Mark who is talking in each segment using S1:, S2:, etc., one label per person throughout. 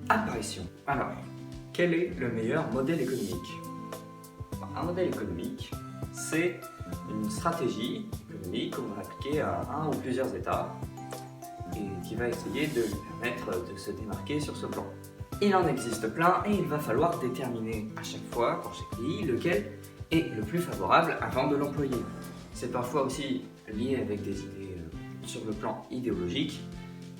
S1: Apparition. Alors, quel est le meilleur modèle économique? Un modèle économique, c'est une stratégie économique qu'on va appliquer à un ou plusieurs États et qui va essayer de lui permettre de se démarquer sur ce plan. Il en existe plein et il va falloir déterminer à chaque fois, pour chaque pays, lequel est le plus favorable avant de l'employer. C'est parfois aussi lié avec des idées sur le plan idéologique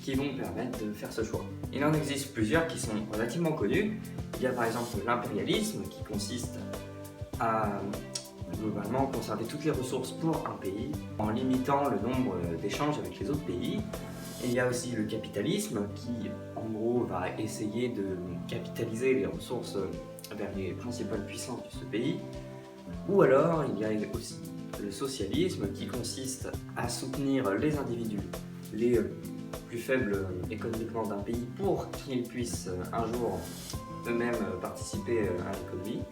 S1: qui vont permettre de faire ce choix. Il en existe plusieurs qui sont relativement connus. Il y a par exemple l'impérialisme qui consiste à globalement conserver toutes les ressources pour un pays en limitant le nombre d'échanges avec les autres pays. Et il y a aussi le capitalisme qui en gros va essayer de capitaliser les ressources vers les principales puissances de ce pays. Ou alors il y a aussi le socialisme qui consiste à soutenir les individus, les plus faibles économiquement d'un pays pour qu'ils puissent un jour eux-mêmes participer à l'économie.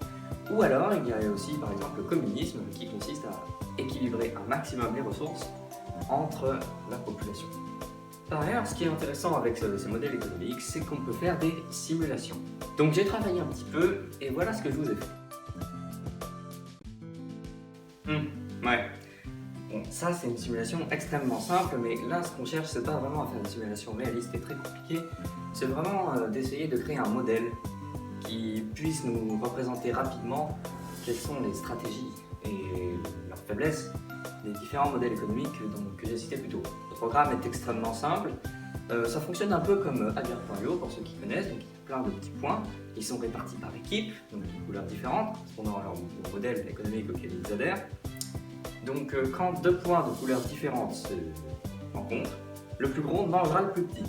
S1: Ou alors il y a aussi par exemple le communisme qui consiste à équilibrer un maximum les ressources entre la population. Par ailleurs, ce qui est intéressant avec ces modèles économiques, c'est qu'on peut faire des simulations. Donc j'ai travaillé un petit peu et voilà ce que je vous ai fait. Ouais. Bon, ça c'est une simulation extrêmement simple, mais là ce qu'on cherche c'est pas vraiment à faire une simulation réaliste et très compliquée, c'est vraiment d'essayer de créer un modèle qui puisse nous représenter rapidement quelles sont les stratégies et leurs faiblesses des différents modèles économiques que j'ai cités plus tôt. Le programme est extrêmement simple, ça fonctionne un peu comme Adver.io pour ceux qui connaissent, donc il y a plein de petits points, ils sont répartis par équipe, donc de couleurs différentes, correspondant à leur modèle économique auquel ils adhèrent. Donc quand deux points de couleurs différentes se rencontrent, le plus gros mangera le plus petit.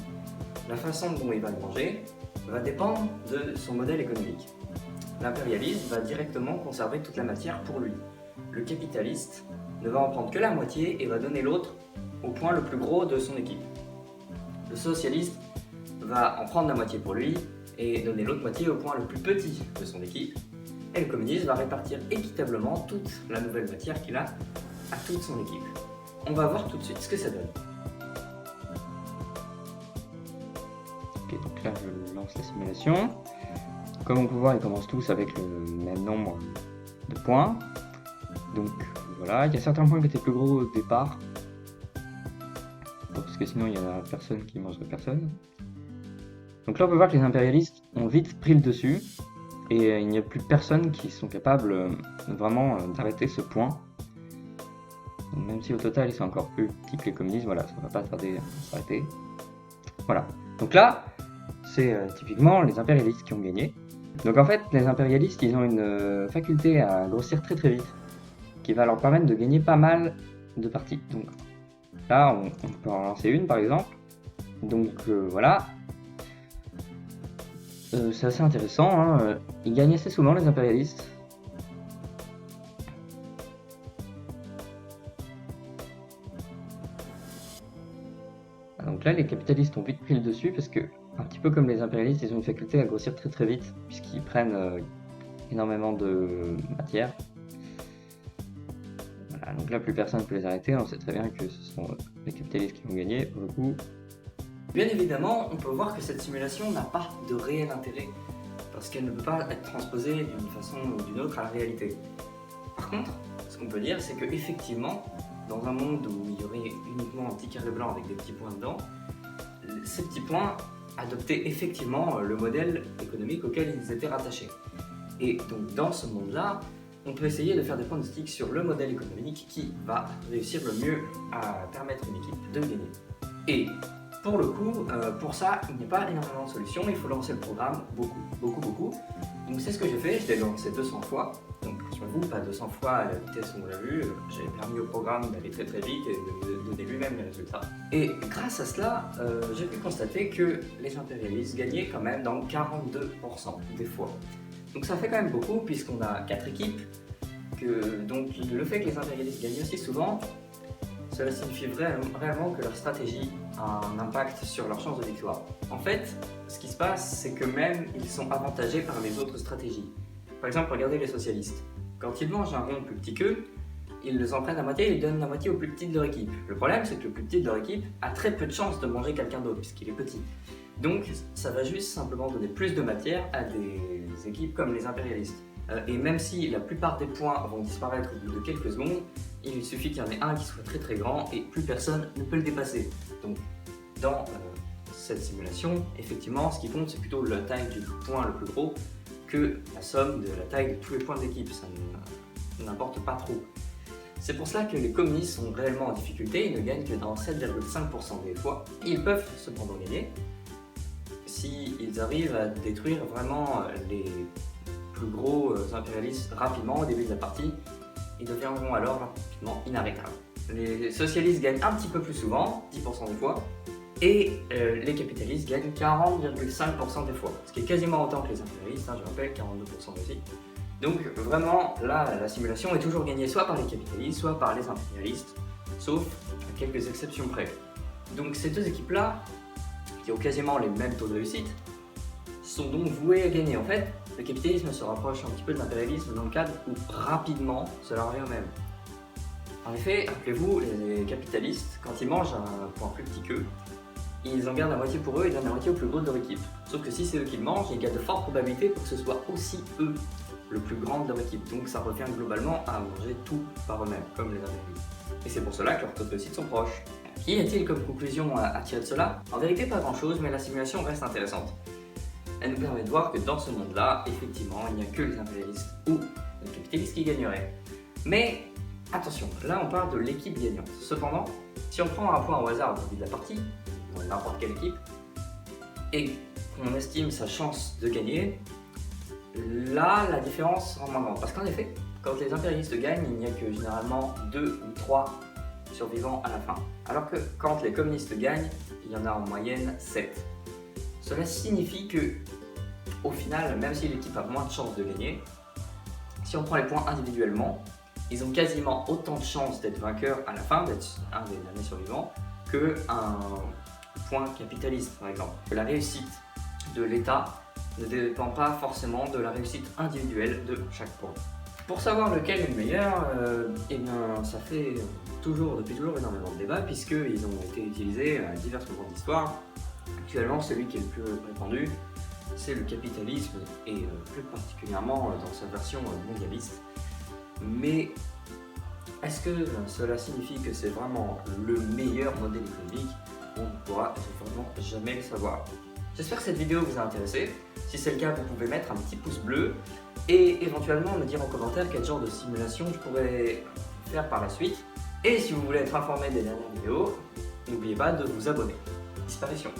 S1: La façon dont il va le manger va dépendre de son modèle économique. L'impérialiste va directement conserver toute la matière pour lui. Le capitaliste ne va en prendre que la moitié et va donner l'autre au point le plus gros de son équipe. Le socialiste va en prendre la moitié pour lui et donner l'autre moitié au point le plus petit de son équipe. Et le communiste va répartir équitablement toute la nouvelle matière qu'il a à toute son équipe. On va voir tout de suite ce que ça donne.
S2: Ok, donc là je lance la simulation. Comme on peut voir, ils commencent tous avec le même nombre de points. Donc voilà, il y a certains points qui étaient plus gros au départ. Parce que sinon il y a personne qui mangerait personne. Donc là on peut voir que les impérialistes ont vite pris le dessus. Et il n'y a plus personne qui sont capables vraiment d'arrêter ce point. Donc même si au total ils sont encore plus petits que les communistes, voilà, ça va pas tarder à s'arrêter. Voilà. Donc là, c'est typiquement les impérialistes qui ont gagné. Donc en fait, les impérialistes, ils ont une faculté à grossir très très vite, qui va leur permettre de gagner pas mal de parties. Donc là, on peut en lancer une par exemple. Donc voilà. C'est assez intéressant, hein. Ils gagnent assez souvent les impérialistes. Donc là les capitalistes ont vite pris le dessus parce que, un petit peu comme les impérialistes, ils ont une faculté à grossir très très vite puisqu'ils prennent énormément de matière. Voilà, donc là plus personne ne peut les arrêter, on sait très bien que ce sont les capitalistes qui vont gagner pour le coup.
S1: Bien évidemment, on peut voir que cette simulation n'a pas de réel intérêt, parce qu'elle ne peut pas être transposée d'une façon ou d'une autre à la réalité. Par contre, ce qu'on peut dire, c'est qu'effectivement, dans un monde où il y aurait uniquement un petit carré blanc avec des petits points dedans, ces petits points adoptaient effectivement le modèle économique auquel ils étaient rattachés. Et donc dans ce monde-là, on peut essayer de faire des pronostics sur le modèle économique qui va réussir le mieux à permettre à une équipe de gagner. Et pour le coup, pour ça, il n'y a pas énormément de solutions, il faut lancer le programme beaucoup. Donc c'est ce que j'ai fait, je l'ai lancé 200 fois. Donc rassurez-vous, pas 200 fois à la vitesse où on l'a vu, j'ai permis au programme d'aller très très vite et de donner lui-même les résultats. Et grâce à cela, j'ai pu constater que les impérialistes gagnaient quand même dans 42% des fois. Donc ça fait quand même beaucoup puisqu'on a 4 équipes, donc le fait que les impérialistes gagnent aussi souvent, cela signifie réellement que leur stratégie a un impact sur leur chance de victoire. En fait, ce qui se passe, c'est que même ils sont avantagés par les autres stratégies. Par exemple, regardez les socialistes. Quand ils mangent un rond plus petit qu'eux, ils en prennent la moitié et ils donnent la moitié au plus petit de leur équipe. Le problème, c'est que le plus petit de leur équipe a très peu de chances de manger quelqu'un d'autre, puisqu'il est petit. Donc ça va juste simplement donner plus de matière à des équipes comme les impérialistes. Et même si la plupart des points vont disparaître au bout de quelques secondes, il suffit qu'il y en ait un qui soit très très grand et plus personne ne peut le dépasser. Donc dans cette simulation, effectivement, ce qui compte c'est plutôt la taille du point le plus gros que la somme de la taille de tous les points de l'équipe. Ça n'importe pas trop. C'est pour cela que les communistes sont réellement en difficulté, ils ne gagnent que dans 7,5% des fois. Ils peuvent cependant gagner s'ils arrivent à détruire vraiment les plus gros impérialistes rapidement au début de la partie. Ils deviendront alors rapidement inarrêtables. Les socialistes gagnent un petit peu plus souvent, 10% des fois, et les capitalistes gagnent 40,5% des fois, ce qui est quasiment autant que les impérialistes, je rappelle, 42% aussi. Donc vraiment, là, la simulation est toujours gagnée soit par les capitalistes, soit par les impérialistes, sauf à quelques exceptions près. Donc ces deux équipes-là, qui ont quasiment les mêmes taux de réussite, sont donc vouées à gagner. En fait, le capitalisme se rapproche un petit peu de l'impérialisme dans le cadre où rapidement cela revient au même. En effet, rappelez-vous, les capitalistes, quand ils mangent un point plus petit qu'eux, ils en gardent la moitié pour eux et donnent la moitié au plus gros de leur équipe. Sauf que si c'est eux qui le mangent, il y a de fortes probabilités pour que ce soit aussi eux le plus grand de leur équipe. Donc ça revient globalement à manger tout par eux-mêmes, comme les impérialistes. Et c'est pour cela que leurs taux de réussite sont proches. Qu'y a-t-il comme conclusion à tirer de cela? En vérité, pas grand-chose, mais la simulation reste intéressante. Elle nous permet de voir que dans ce monde-là, effectivement, il n'y a que les impérialistes ou les capitalistes qui gagneraient. Mais attention, là on parle de l'équipe gagnante. Cependant, si on prend un point au hasard au début de la partie, dans n'importe quelle équipe, et qu'on estime sa chance de gagner, là la différence sera moins grande. Parce qu'en effet, quand les impérialistes gagnent, il n'y a que généralement 2 ou 3 survivants à la fin. Alors que quand les communistes gagnent, il y en a en moyenne 7. Cela signifie que, au final, même si l'équipe a moins de chances de gagner, si on prend les points individuellement, ils ont quasiment autant de chances d'être vainqueurs à la fin, d'être un des derniers survivants, qu'un point capitaliste par exemple. La réussite de l'État ne dépend pas forcément de la réussite individuelle de chaque point. Pour savoir lequel est le meilleur, eh bien, ça fait depuis toujours énormément de débats puisqu'ils ont été utilisés à divers moments d'histoire. Actuellement, celui qui est le plus répandu, c'est le capitalisme et plus particulièrement dans sa version mondialiste. Mais est-ce que cela signifie que c'est vraiment le meilleur modèle économique? On ne pourra vraiment jamais le savoir. J'espère que cette vidéo vous a intéressé. Si c'est le cas, vous pouvez mettre un petit pouce bleu et éventuellement me dire en commentaire quel genre de simulation je pourrais faire par la suite. Et si vous voulez être informé des dernières vidéos, n'oubliez pas de vous abonner. Disparition.